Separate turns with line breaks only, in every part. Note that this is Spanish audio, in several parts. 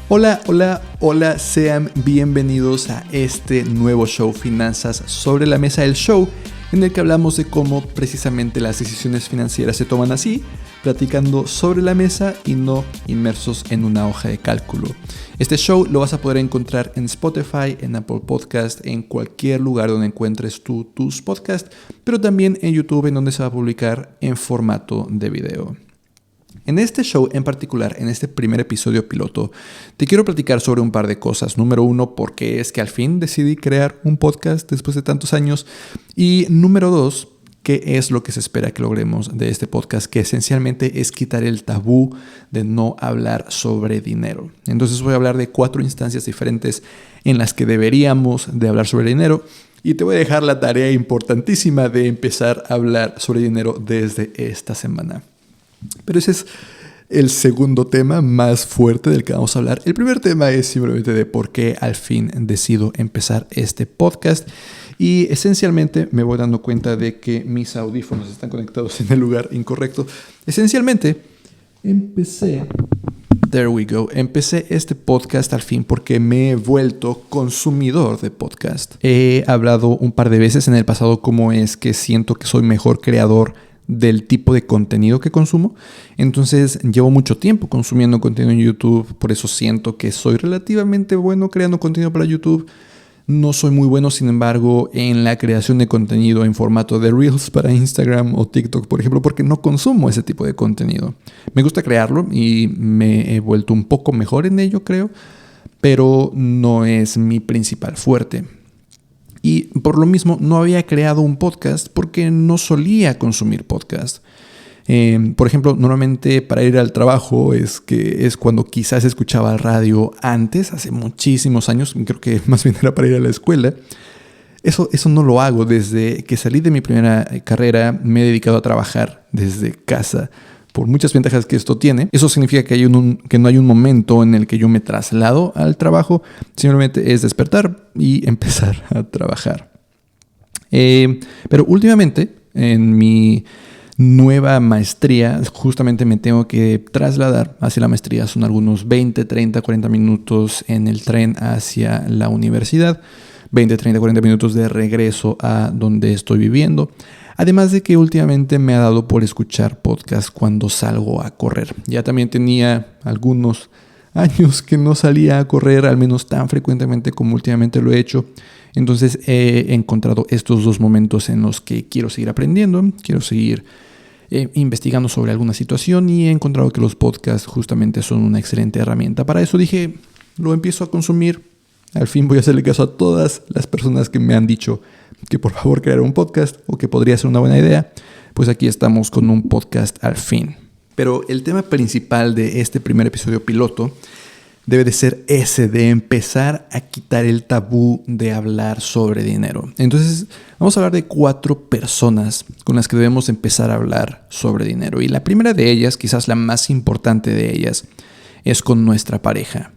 Hola, hola, hola, sean bienvenidos a este nuevo show Finanzas sobre la Mesa, el show en el que hablamos de cómo precisamente las decisiones financieras se toman así, platicando sobre la mesa y no inmersos en una hoja de cálculo. Este show lo vas a poder encontrar en Spotify, en Apple Podcast, en cualquier lugar donde encuentres tú tus podcasts, pero también en YouTube, en donde se va a publicar en formato de video. En este show en particular, en este primer episodio piloto, te quiero platicar sobre un par de cosas. Número uno, por qué es que al fin decidí crear un podcast después de tantos años. Y número dos, qué es lo que se espera que logremos de este podcast, que esencialmente es quitar el tabú de no hablar sobre dinero. Entonces voy a hablar de 4 instancias diferentes en las que deberíamos de hablar sobre dinero. Y te voy a dejar la tarea importantísima de empezar a hablar sobre dinero desde esta semana. Pero ese es el segundo tema más fuerte del que vamos a hablar. El primer tema es simplemente de por qué al fin decido empezar este podcast. Y esencialmente me voy dando cuenta de que mis audífonos están conectados en el lugar incorrecto. Esencialmente empecé este podcast al fin porque me he vuelto consumidor de podcast. He hablado un par de veces en el pasado cómo es que siento que soy mejor creador del tipo de contenido que consumo. Entonces llevo mucho tiempo consumiendo contenido en YouTube, por eso siento que soy relativamente bueno creando contenido para YouTube. No soy muy bueno, sin embargo, en la creación de contenido en formato de Reels para Instagram o TikTok, por ejemplo, porque no consumo ese tipo de contenido. Me gusta crearlo y me he vuelto un poco mejor en ello, creo, pero no es mi principal fuerte. Y por lo mismo no había creado un podcast porque no solía consumir podcast. Por ejemplo, normalmente para ir al trabajo es cuando quizás escuchaba radio antes, hace muchísimos años, creo que más bien era para ir a la escuela. Eso no lo hago. Desde que salí de mi primera carrera me he dedicado a trabajar desde casa. Por muchas ventajas que esto tiene. Eso significa que no hay un momento en el que yo me traslado al trabajo. Simplemente es despertar y empezar a trabajar. Pero últimamente, en mi nueva maestría, justamente me tengo que trasladar hacia la maestría. Son algunos 20, 30, 40 minutos en el tren hacia la universidad. 20, 30, 40 minutos de regreso a donde estoy viviendo. Además de que últimamente me ha dado por escuchar podcast cuando salgo a correr. Ya también tenía algunos años que no salía a correr, al menos tan frecuentemente como últimamente lo he hecho. Entonces he encontrado estos 2 momentos en los que quiero seguir aprendiendo, quiero seguir investigando sobre alguna situación y he encontrado que los podcasts justamente son una excelente herramienta. Para eso dije, lo empiezo a consumir. Al fin voy a hacerle caso a todas las personas que me han dicho que por favor creara un podcast o que podría ser una buena idea. Pues aquí estamos con un podcast al fin. Pero el tema principal de este primer episodio piloto debe de ser ese de empezar a quitar el tabú de hablar sobre dinero. Entonces vamos a hablar de 4 personas con las que debemos empezar a hablar sobre dinero. Y la primera de ellas, quizás la más importante de ellas, es con nuestra pareja.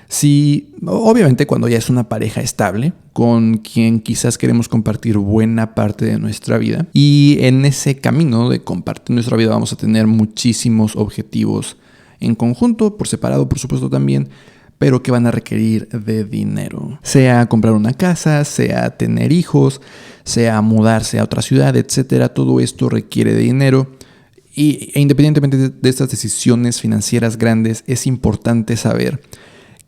Sí, obviamente cuando ya es una pareja estable, con quien quizás queremos compartir buena parte de nuestra vida. Y en ese camino de compartir nuestra vida vamos a tener muchísimos objetivos en conjunto, por separado por supuesto también, pero que van a requerir de dinero. Sea comprar una casa, sea tener hijos, sea mudarse a otra ciudad, etcétera. Todo esto requiere de dinero. E independientemente de estas decisiones financieras grandes, es importante saber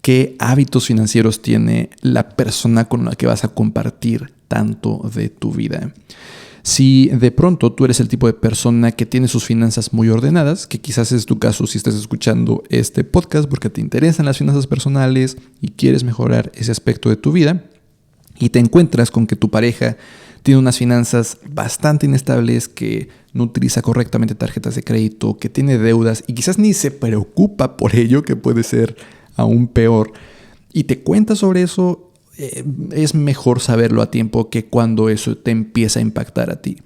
qué hábitos financieros tiene la persona con la que vas a compartir tanto de tu vida. Si de pronto tú eres el tipo de persona que tiene sus finanzas muy ordenadas, que quizás es tu caso si estás escuchando este podcast porque te interesan las finanzas personales y quieres mejorar ese aspecto de tu vida, y te encuentras con que tu pareja tiene unas finanzas bastante inestables, que no utiliza correctamente tarjetas de crédito, que tiene deudas y quizás ni se preocupa por ello, que puede ser aún peor, y te cuentas sobre eso, es mejor saberlo a tiempo que cuando eso te empieza a impactar a ti.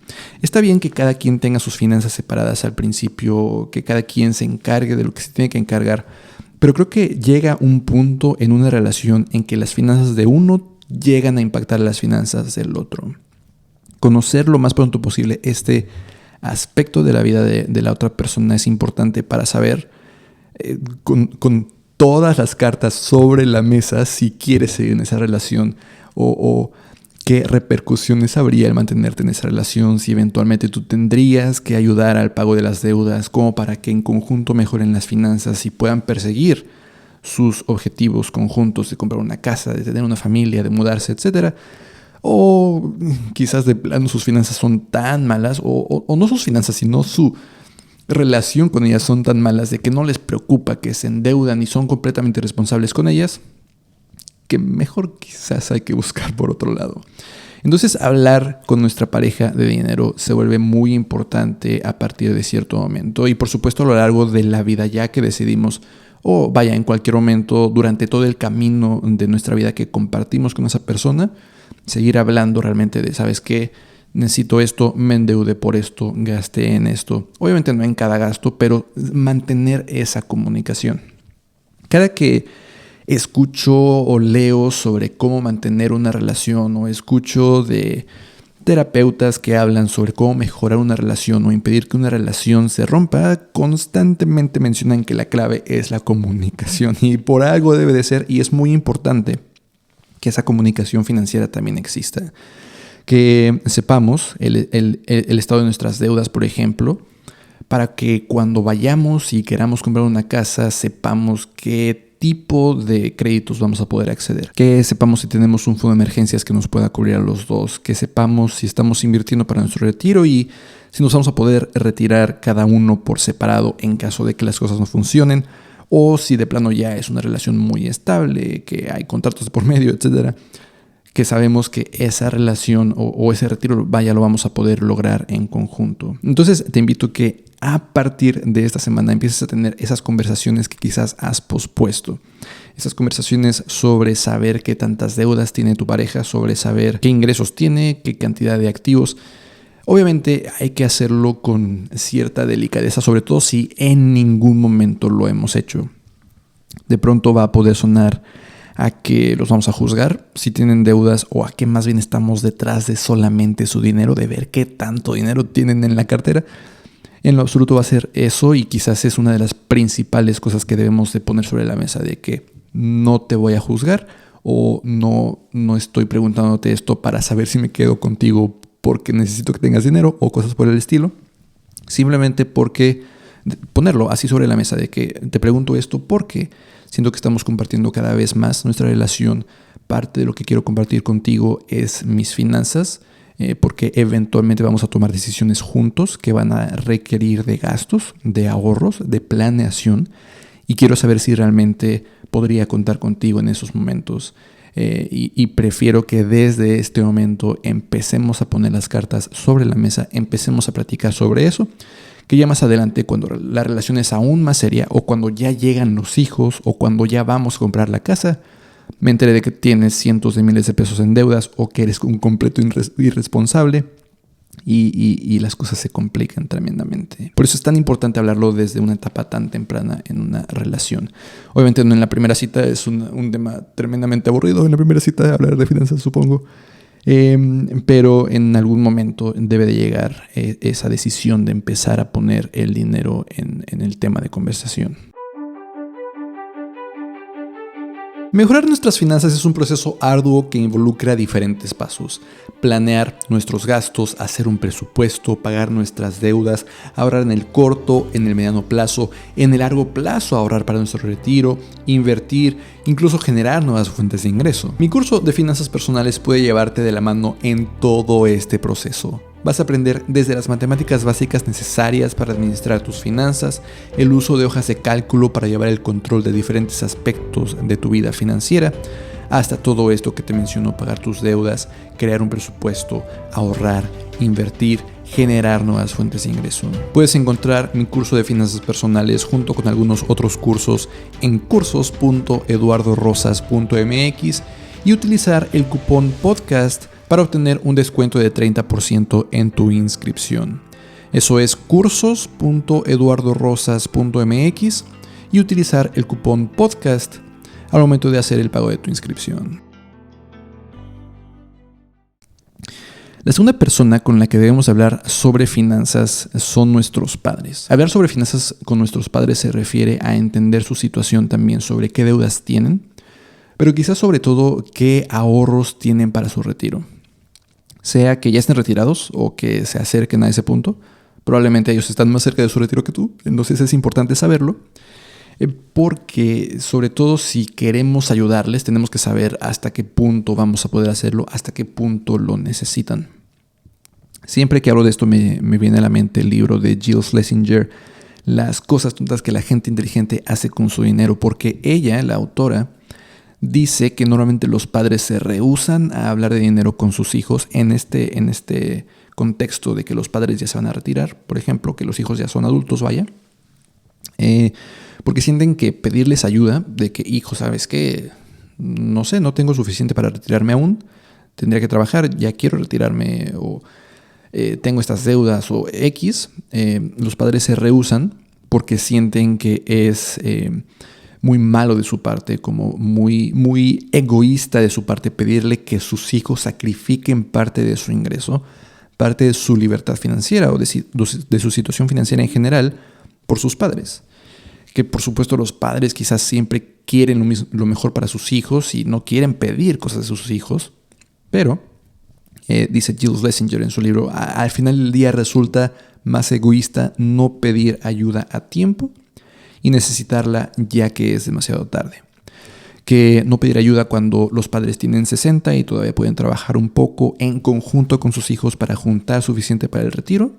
Está bien que cada quien tenga sus finanzas separadas al principio, que cada quien se encargue de lo que se tiene que encargar, pero creo que llega un punto en una relación en que las finanzas de uno llegan a impactar las finanzas del otro. Conocer lo más pronto posible este aspecto de la vida de la otra persona es importante para saber con todas las cartas sobre la mesa si quieres seguir en esa relación o qué repercusiones habría el mantenerte en esa relación, si eventualmente tú tendrías que ayudar al pago de las deudas como para que en conjunto mejoren las finanzas y puedan perseguir sus objetivos conjuntos de comprar una casa, de tener una familia, de mudarse, etc. O quizás de plano sus finanzas son tan malas, o no sus finanzas, sino su relación con ellas son tan malas de que no les preocupa, que se endeudan y son completamente responsables con ellas, que mejor quizás hay que buscar por otro lado. Entonces, hablar con nuestra pareja de dinero se vuelve muy importante a partir de cierto momento y por supuesto a lo largo de la vida, ya que decidimos en cualquier momento durante todo el camino de nuestra vida que compartimos con esa persona, seguir hablando realmente de, ¿sabes qué? Necesito esto, me endeudé por esto, gasté en esto. Obviamente no en cada gasto, pero mantener esa comunicación. Cada que escucho o leo sobre cómo mantener una relación o escucho de terapeutas que hablan sobre cómo mejorar una relación o impedir que una relación se rompa, constantemente mencionan que la clave es la comunicación y por algo debe de ser, y es muy importante que esa comunicación financiera también exista. Que sepamos el estado de nuestras deudas, por ejemplo, para que cuando vayamos y queramos comprar una casa sepamos qué tipo de créditos vamos a poder acceder, que sepamos si tenemos un fondo de emergencias que nos pueda cubrir a los dos, que sepamos si estamos invirtiendo para nuestro retiro y si nos vamos a poder retirar cada uno por separado en caso de que las cosas no funcionen, o si de plano ya es una relación muy estable, que hay contratos de por medio, etcétera, que sabemos que esa relación o ese retiro lo vamos a poder lograr en conjunto. Entonces te invito a que a partir de esta semana empieces a tener esas conversaciones que quizás has pospuesto. Esas conversaciones sobre saber qué tantas deudas tiene tu pareja, sobre saber qué ingresos tiene, qué cantidad de activos. Obviamente hay que hacerlo con cierta delicadeza, sobre todo si en ningún momento lo hemos hecho. De pronto va a poder sonar a que los vamos a juzgar si tienen deudas o a que más bien estamos detrás de solamente su dinero, de ver qué tanto dinero tienen en la cartera. En lo absoluto va a ser eso y quizás es una de las principales cosas que debemos de poner sobre la mesa, de que no te voy a juzgar o no estoy preguntándote esto para saber si me quedo contigo porque necesito que tengas dinero o cosas por el estilo. Simplemente porque ponerlo así sobre la mesa, de que te pregunto esto porque siento que estamos compartiendo cada vez más nuestra relación. Parte de lo que quiero compartir contigo es mis finanzas, porque eventualmente vamos a tomar decisiones juntos que van a requerir de gastos, de ahorros, de planeación. Y quiero saber si realmente podría contar contigo en esos momentos. Y prefiero que desde este momento empecemos a poner las cartas sobre la mesa, empecemos a platicar sobre eso, que ya más adelante, cuando la relación es aún más seria o cuando ya llegan los hijos o cuando ya vamos a comprar la casa, me enteré de que tienes cientos de miles de pesos en deudas o que eres un completo irresponsable y las cosas se complican tremendamente. Por eso es tan importante hablarlo desde una etapa tan temprana en una relación. Obviamente no en la primera cita, es un tema tremendamente aburrido en la primera cita hablar de finanzas, supongo. Pero en algún momento debe de llegar esa decisión de empezar a poner el dinero en el tema de conversación. Mejorar nuestras finanzas es un proceso arduo que involucra diferentes pasos. Planear nuestros gastos, hacer un presupuesto, pagar nuestras deudas, ahorrar en el corto, en el mediano plazo, en el largo plazo ahorrar para nuestro retiro, invertir, incluso generar nuevas fuentes de ingreso. Mi curso de finanzas personales puede llevarte de la mano en todo este proceso. Vas a aprender desde las matemáticas básicas necesarias para administrar tus finanzas, el uso de hojas de cálculo para llevar el control de diferentes aspectos de tu vida financiera, hasta todo esto que te menciono: pagar tus deudas, crear un presupuesto, ahorrar, invertir, generar nuevas fuentes de ingreso. Puedes encontrar mi curso de finanzas personales junto con algunos otros cursos en cursos.eduardorosas.mx y utilizar el cupón podcast para obtener un descuento de 30% en tu inscripción. Eso es cursos.eduardorosas.mx y utilizar el cupón podcast al momento de hacer el pago de tu inscripción. La segunda persona con la que debemos hablar sobre finanzas son nuestros padres. Hablar sobre finanzas con nuestros padres se refiere a entender su situación también, sobre qué deudas tienen, pero quizás sobre todo qué ahorros tienen para su retiro. Sea que ya estén retirados o que se acerquen a ese punto, probablemente ellos están más cerca de su retiro que tú, entonces es importante saberlo. Porque sobre todo si queremos ayudarles, tenemos que saber hasta qué punto vamos a poder hacerlo, hasta qué punto lo necesitan. Siempre que hablo de esto me viene a la mente el libro de Jill Schlesinger, Las cosas tontas que la gente inteligente hace con su dinero, porque ella, la autora, dice que normalmente los padres se rehúsan a hablar de dinero con sus hijos en este contexto de que los padres ya se van a retirar, por ejemplo, que los hijos ya son adultos, porque sienten que pedirles ayuda, de que, hijo, ¿sabes qué? No sé, no tengo suficiente para retirarme aún, tendría que trabajar, ya quiero retirarme, o tengo estas deudas, o X. Los padres se rehúsan porque sienten que es muy malo de su parte, como muy egoísta de su parte, pedirle que sus hijos sacrifiquen parte de su ingreso, parte de su libertad financiera o de su situación financiera en general por sus padres. Que por supuesto los padres quizás siempre quieren lo mejor para sus hijos y no quieren pedir cosas de sus hijos, pero dice Jill Schlesinger en su libro, al final del día resulta más egoísta no pedir ayuda a tiempo y necesitarla ya que es demasiado tarde. Que no pedir ayuda cuando los padres tienen 60 y todavía pueden trabajar un poco en conjunto con sus hijos para juntar suficiente para el retiro,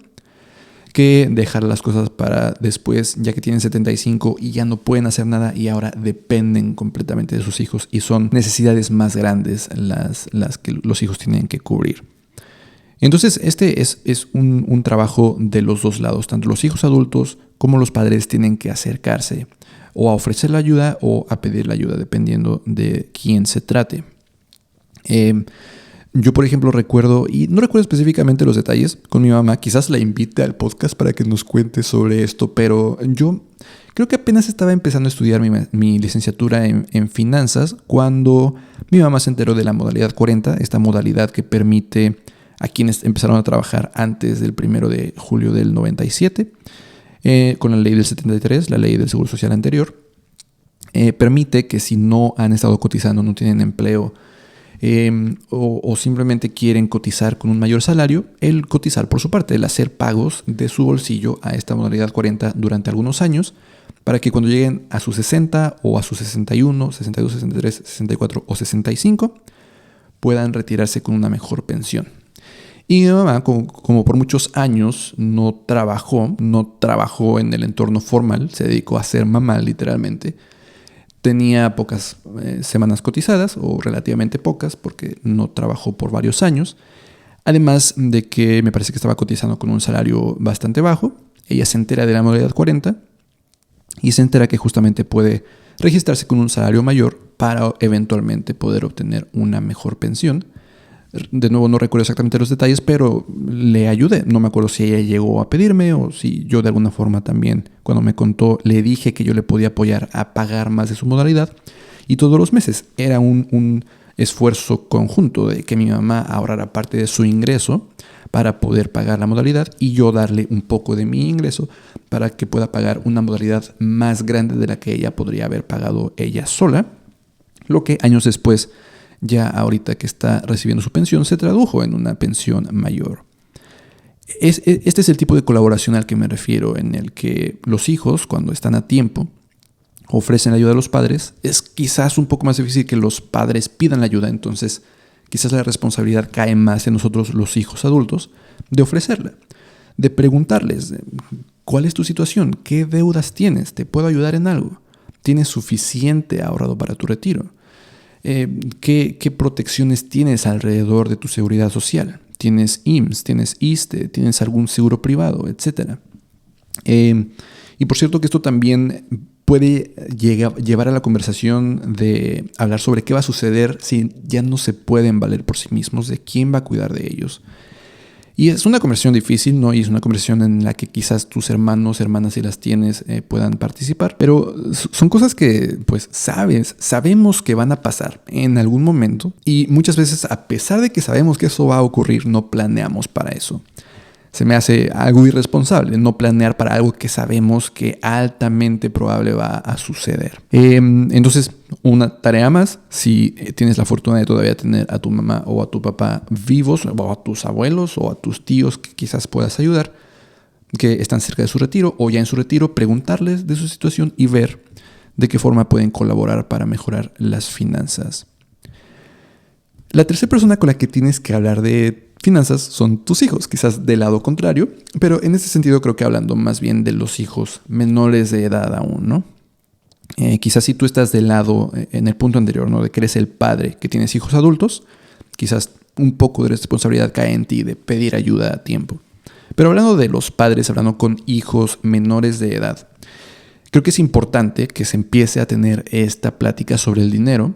que dejar las cosas para después, ya que tienen 75 y ya no pueden hacer nada y ahora dependen completamente de sus hijos y son necesidades más grandes las que los hijos tienen que cubrir. Entonces este es un trabajo de los dos lados, tanto los hijos adultos como los padres tienen que acercarse o a ofrecer la ayuda o a pedir la ayuda, dependiendo de quién se trate. Yo, por ejemplo, recuerdo, y no recuerdo específicamente los detalles, con mi mamá, quizás la invite al podcast para que nos cuente sobre esto, pero yo creo que apenas estaba empezando a estudiar mi licenciatura en finanzas cuando mi mamá se enteró de la modalidad 40, esta modalidad que permite a quienes empezaron a trabajar antes del 1 de julio del 97, con la ley del 73, la ley del Seguro Social anterior, permite que si no han estado cotizando, no tienen empleo, o simplemente quieren cotizar con un mayor salario, el cotizar por su parte, el hacer pagos de su bolsillo a esta modalidad 40 durante algunos años, para que cuando lleguen a sus 60 o a sus 61, 62, 63, 64 o 65, puedan retirarse con una mejor pensión. Y mi mamá, como por muchos años no trabajó en el entorno formal, se dedicó a ser mamá literalmente, tenía pocas semanas cotizadas, o relativamente pocas, porque no trabajó por varios años. Además de que me parece que estaba cotizando con un salario bastante bajo. Ella se entera de la modalidad 40 y se entera que justamente puede registrarse con un salario mayor para eventualmente poder obtener una mejor pensión. De nuevo, no recuerdo exactamente los detalles, pero le ayudé. No me acuerdo si ella llegó a pedirme o si yo de alguna forma también, cuando me contó, le dije que yo le podía apoyar a pagar más de su modalidad. Y todos los meses era un esfuerzo conjunto de que mi mamá ahorrara parte de su ingreso para poder pagar la modalidad y yo darle un poco de mi ingreso para que pueda pagar una modalidad más grande de la que ella podría haber pagado ella sola. Lo que años después, ya ahorita que está recibiendo su pensión, se tradujo en una pensión mayor. Este es el tipo de colaboración al que me refiero, en el que los hijos, cuando están a tiempo, ofrecen ayuda a los padres. Es quizás un poco más difícil que los padres pidan la ayuda, entonces quizás la responsabilidad cae más en nosotros, los hijos adultos, de ofrecerla, de preguntarles, ¿cuál es tu situación? ¿Qué deudas tienes? ¿Te puedo ayudar en algo? ¿Tienes suficiente ahorrado para tu retiro? ¿Qué protecciones tienes alrededor de tu seguridad social? ¿Tienes IMSS? ¿Tienes ISSSTE? ¿Tienes algún seguro privado? Etcétera. Y por cierto que esto también puede llevar a la conversación de hablar sobre qué va a suceder si ya no se pueden valer por sí mismos, de quién va a cuidar de ellos. Y es una conversación difícil, ¿no? Y es una conversación en la que quizás tus hermanos, hermanas, si las tienes, puedan participar. Pero son cosas que, pues, sabemos que van a pasar en algún momento. Y muchas veces, a pesar de que sabemos que eso va a ocurrir, no planeamos para eso. Se me hace algo irresponsable no planear para algo que sabemos que altamente probable va a suceder. Entonces, una tarea más, si tienes la fortuna de todavía tener a tu mamá o a tu papá vivos, o a tus abuelos o a tus tíos que quizás puedas ayudar, que están cerca de su retiro o ya en su retiro, preguntarles de su situación y ver de qué forma pueden colaborar para mejorar las finanzas. La tercera persona con la que tienes que hablar de finanzas son tus hijos, quizás del lado contrario, pero en ese sentido creo que hablando más bien de los hijos menores de edad aún, ¿no? Quizás si tú estás del lado, en el punto anterior, ¿no? De que eres el padre, que tienes hijos adultos, quizás un poco de responsabilidad cae en ti de pedir ayuda a tiempo. Pero hablando de los padres, hablando con hijos menores de edad, creo que es importante que se empiece a tener esta plática sobre el dinero,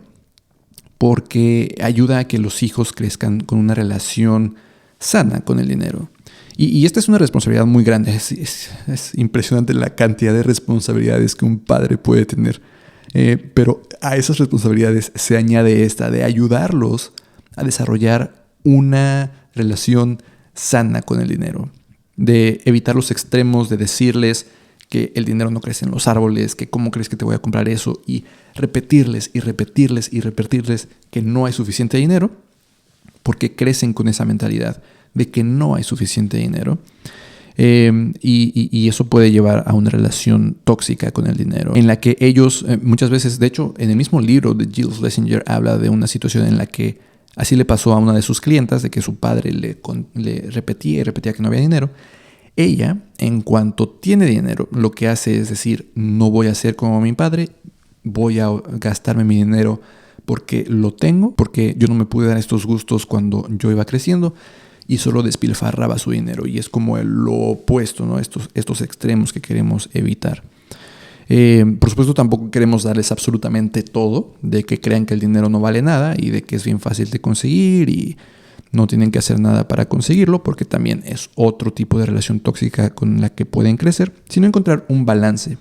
porque ayuda a que los hijos crezcan con una relación sana con el dinero. Y esta es una responsabilidad muy grande. Es impresionante la cantidad de responsabilidades que un padre puede tener. Pero a esas responsabilidades se añade esta de ayudarlos a desarrollar una relación sana con el dinero. De evitar los extremos, de decirles que el dinero no crece en los árboles, que cómo crees que te voy a comprar eso, y repetirles que no hay suficiente dinero, porque crecen con esa mentalidad de que no hay suficiente dinero. Y eso puede llevar a una relación tóxica con el dinero, en la que ellos muchas veces, de hecho, en el mismo libro de Jill Schlesinger habla de una situación en la que así le pasó a una de sus clientas, de que su padre le repetía que no había dinero. Ella, en cuanto tiene dinero, lo que hace es decir, no voy a ser como mi padre, voy a gastarme mi dinero porque lo tengo, porque yo no me pude dar estos gustos cuando yo iba creciendo, y solo despilfarraba su dinero. Y es como lo opuesto, ¿no? Estos extremos que queremos evitar. Por supuesto, tampoco queremos darles absolutamente todo, de que crean que el dinero no vale nada y de que es bien fácil de conseguir y no tienen que hacer nada para conseguirlo, porque también es otro tipo de relación tóxica con la que pueden crecer, sino encontrar un balance.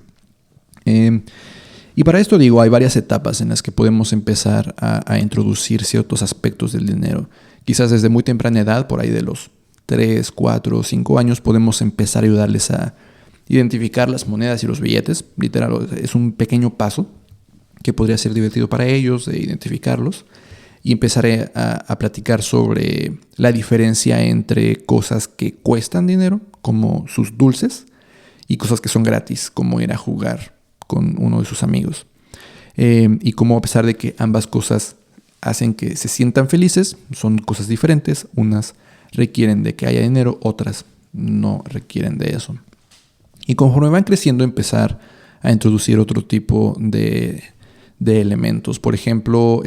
Y para esto hay varias etapas en las que podemos empezar a introducir ciertos aspectos del dinero. Quizás desde muy temprana edad, por ahí de los 3, 4, 5 años, podemos empezar a ayudarles a identificar las monedas y los billetes. Literal, es un pequeño paso que podría ser divertido para ellos de identificarlos. Y empezaré a platicar sobre la diferencia entre cosas que cuestan dinero, como sus dulces, y cosas que son gratis, como ir a jugar con uno de sus amigos. Y cómo, a pesar de que ambas cosas hacen que se sientan felices, son cosas diferentes. Unas requieren de que haya dinero, otras no requieren de eso. Y conforme van creciendo, empezar a introducir otro tipo de elementos. Por ejemplo,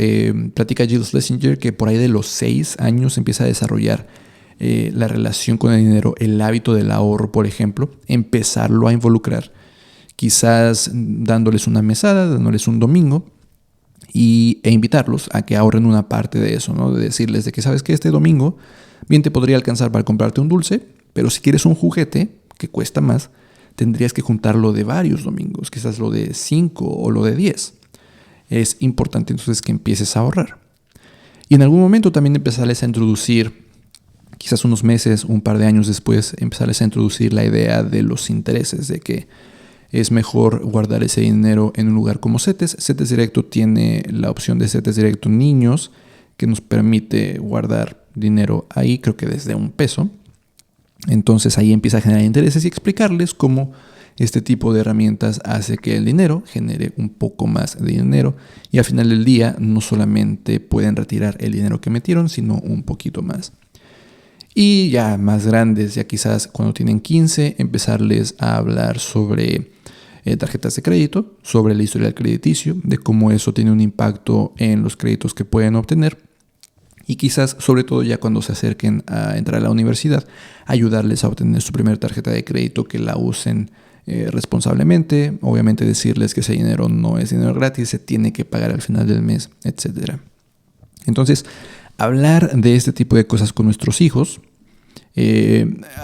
platica Jill Schlesinger que por ahí de los 6 años empieza a desarrollar la relación con el dinero, el hábito del ahorro, por ejemplo, empezarlo a involucrar, quizás dándoles una mesada, dándoles un domingo e invitarlos a que ahorren una parte de eso, ¿no? De decirles de que sabes que este domingo bien te podría alcanzar para comprarte un dulce, pero si quieres un juguete que cuesta más, tendrías que juntarlo de varios domingos, quizás lo de 5 o lo de 10. Es importante entonces que empieces a ahorrar. Y en algún momento también empezarles a introducir, quizás unos meses, un par de años después, empezarles a introducir la idea de los intereses, de que es mejor guardar ese dinero en un lugar como CETES. CETES Directo tiene la opción de CETES Directo Niños, que nos permite guardar dinero ahí, creo que desde $1. Entonces ahí empieza a generar intereses y explicarles cómo este tipo de herramientas hace que el dinero genere un poco más de dinero y al final del día no solamente pueden retirar el dinero que metieron, sino un poquito más. Y ya más grandes, ya quizás cuando tienen 15, empezarles a hablar sobre tarjetas de crédito, sobre el historial crediticio, de cómo eso tiene un impacto en los créditos que pueden obtener. Y quizás, sobre todo ya cuando se acerquen a entrar a la universidad, ayudarles a obtener su primera tarjeta de crédito, que la usen responsablemente. Obviamente decirles que ese dinero no es dinero gratis, se tiene que pagar al final del mes, etc. Entonces, hablar de este tipo de cosas con nuestros hijos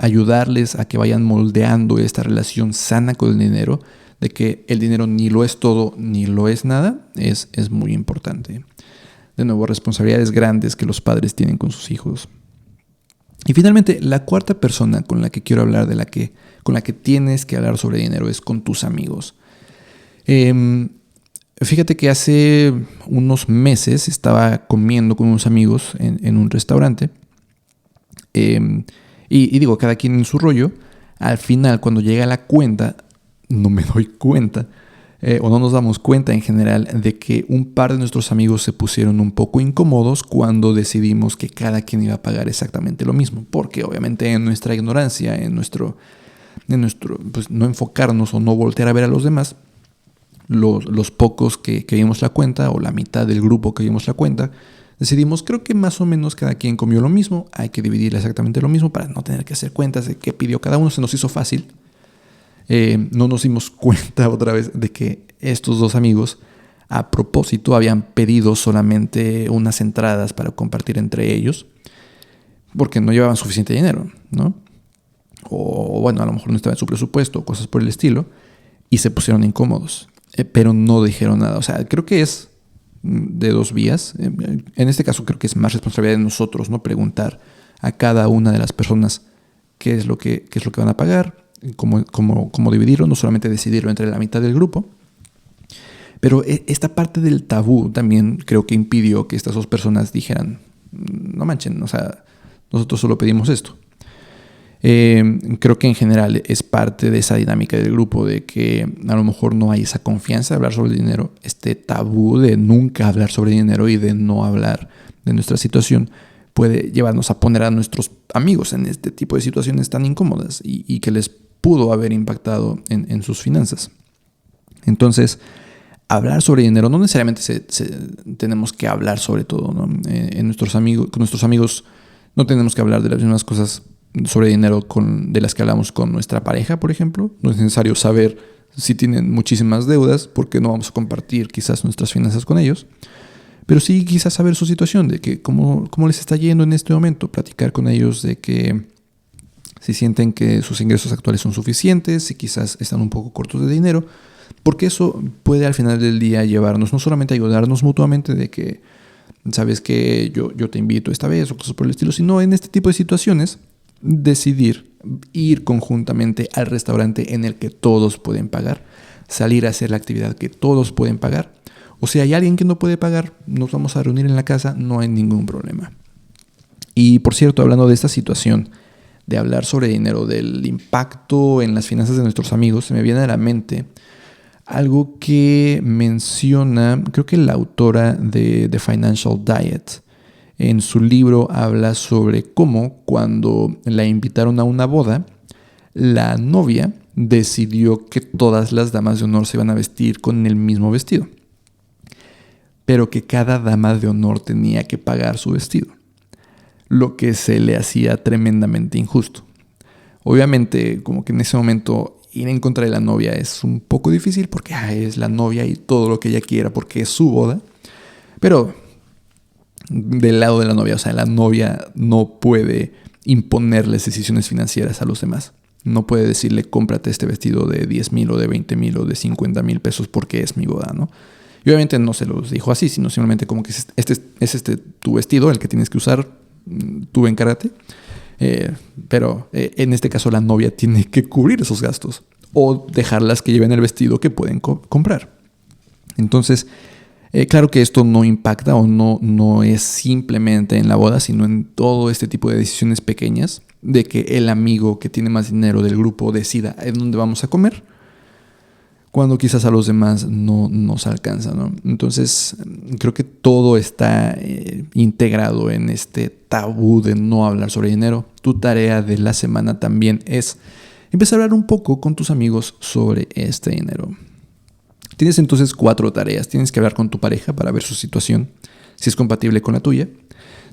ayudarles a que vayan moldeando esta relación sana con el dinero, de que el dinero ni lo es todo ni lo es nada, es muy importante. De nuevo, responsabilidades grandes que los padres tienen con sus hijos. Y finalmente, la cuarta persona con la que quiero hablar, con la que tienes que hablar sobre dinero, es con tus amigos. Fíjate que hace unos meses estaba comiendo con unos amigos en un restaurante. Y digo, cada quien en su rollo. Al final, cuando llega la cuenta, no me doy cuenta, o no nos damos cuenta en general, de que un par de nuestros amigos se pusieron un poco incómodos cuando decidimos que cada quien iba a pagar exactamente lo mismo. Porque obviamente en nuestra ignorancia, en nuestro pues, no enfocarnos o no voltear a ver a los demás, los pocos que vimos la cuenta, o la mitad del grupo que vimos la cuenta, decidimos, creo que más o menos cada quien comió lo mismo, hay que dividir exactamente lo mismo para no tener que hacer cuentas de qué pidió cada uno. Se nos hizo fácil. No nos dimos cuenta otra vez de que estos dos amigos, a propósito, habían pedido solamente unas entradas para compartir entre ellos, porque no llevaban suficiente dinero, ¿no? O bueno, a lo mejor no estaba en su presupuesto, cosas por el estilo, y se pusieron incómodos, pero no dijeron nada. O sea, creo que es de dos vías. En este caso creo que es más responsabilidad de nosotros, ¿no? Preguntar a cada una de las personas qué es lo que van a pagar, cómo dividirlo, no solamente decidirlo entre la mitad del grupo. Pero esta parte del tabú también creo que impidió que estas dos personas dijeran, no manchen, o sea, nosotros solo pedimos esto. Creo que en general es parte de esa dinámica del grupo, de que a lo mejor no hay esa confianza de hablar sobre el dinero, este tabú de nunca hablar sobre dinero y de no hablar de nuestra situación puede llevarnos a poner a nuestros amigos en este tipo de situaciones tan incómodas y que les pudo haber impactado en sus finanzas. Entonces, hablar sobre dinero, no necesariamente tenemos que hablar sobre todo, ¿no? Con nuestros amigos no tenemos que hablar de las mismas cosas sobre dinero de las que hablamos con nuestra pareja, por ejemplo. No es necesario saber si tienen muchísimas deudas, porque no vamos a compartir quizás nuestras finanzas con ellos. Pero sí quizás saber su situación, de que cómo les está yendo en este momento, platicar con ellos de que si sienten que sus ingresos actuales son suficientes, si quizás están un poco cortos de dinero, porque eso puede al final del día llevarnos no solamente a ayudarnos mutuamente de que, sabes que yo te invito esta vez o cosas por el estilo, sino en este tipo de situaciones decidir ir conjuntamente al restaurante en el que todos pueden pagar, salir a hacer la actividad que todos pueden pagar, o si hay alguien que no puede pagar, nos vamos a reunir en la casa, no hay ningún problema. Y por cierto, hablando de esta situación de hablar sobre dinero, del impacto en las finanzas de nuestros amigos, se me viene a la mente algo que menciona, creo que la autora de The Financial Diet. En su libro habla sobre cómo cuando la invitaron a una boda, la novia decidió que todas las damas de honor se iban a vestir con el mismo vestido, pero que cada dama de honor tenía que pagar su vestido, lo que se le hacía tremendamente injusto. Obviamente, como que en ese momento ir en contra de la novia es un poco difícil porque es la novia y todo lo que ella quiera porque es su boda, pero del lado de la novia, o sea, la novia no puede imponerles decisiones financieras a los demás. No puede decirle, cómprate este vestido de 10,000 o de 20,000 o de 50,000 pesos porque es mi boda, ¿no? Y obviamente no se los dijo así, sino simplemente como que este tu vestido, el que tienes que usar, tú encárgate. Pero en este caso la novia tiene que cubrir esos gastos o dejarlas que lleven el vestido que pueden comprar. Entonces, claro que esto no impacta o no es simplemente en la boda, sino en todo este tipo de decisiones pequeñas, de que el amigo que tiene más dinero del grupo decida en dónde vamos a comer, cuando quizás a los demás no nos alcanza, ¿no? Entonces, creo que todo está integrado en este tabú de no hablar sobre dinero. Tu tarea de la semana también es empezar a hablar un poco con tus amigos sobre este dinero. Tienes entonces 4 tareas. Tienes que hablar con tu pareja para ver su situación, si es compatible con la tuya.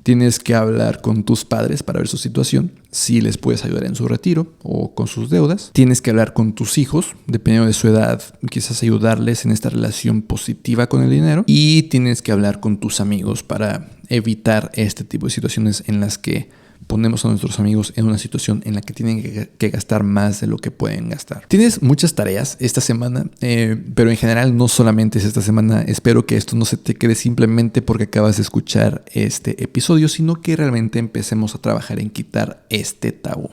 Tienes que hablar con tus padres para ver su situación, si les puedes ayudar en su retiro o con sus deudas. Tienes que hablar con tus hijos, dependiendo de su edad, quizás ayudarles en esta relación positiva con el dinero. Y tienes que hablar con tus amigos para evitar este tipo de situaciones en las que ponemos a nuestros amigos en una situación en la que tienen que gastar más de lo que pueden gastar. Tienes muchas tareas esta semana, pero en general no solamente es esta semana. Espero que esto no se te quede simplemente porque acabas de escuchar este episodio, sino que realmente empecemos a trabajar en quitar este tabú.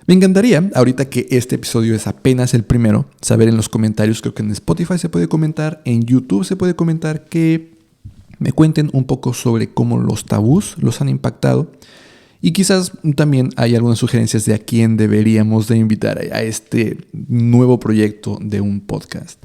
Me encantaría, ahorita que este episodio es apenas el primero, saber en los comentarios, creo que en Spotify se puede comentar, en YouTube se puede comentar, que me cuenten un poco sobre cómo los tabús los han impactado. Y quizás también hay algunas sugerencias de a quién deberíamos de invitar a este nuevo proyecto de un podcast.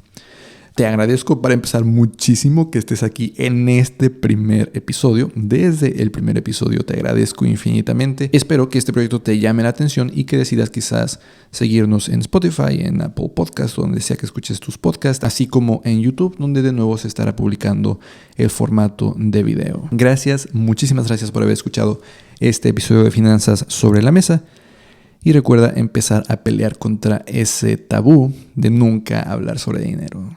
Te agradezco para empezar muchísimo que estés aquí en este primer episodio. Desde el primer episodio te agradezco infinitamente. Espero que este proyecto te llame la atención y que decidas quizás seguirnos en Spotify, en Apple Podcasts, donde sea que escuches tus podcasts, así como en YouTube, donde de nuevo se estará publicando el formato de video. Gracias, muchísimas gracias por haber escuchado este episodio de Finanzas sobre la Mesa. Y recuerda empezar a pelear contra ese tabú de nunca hablar sobre dinero.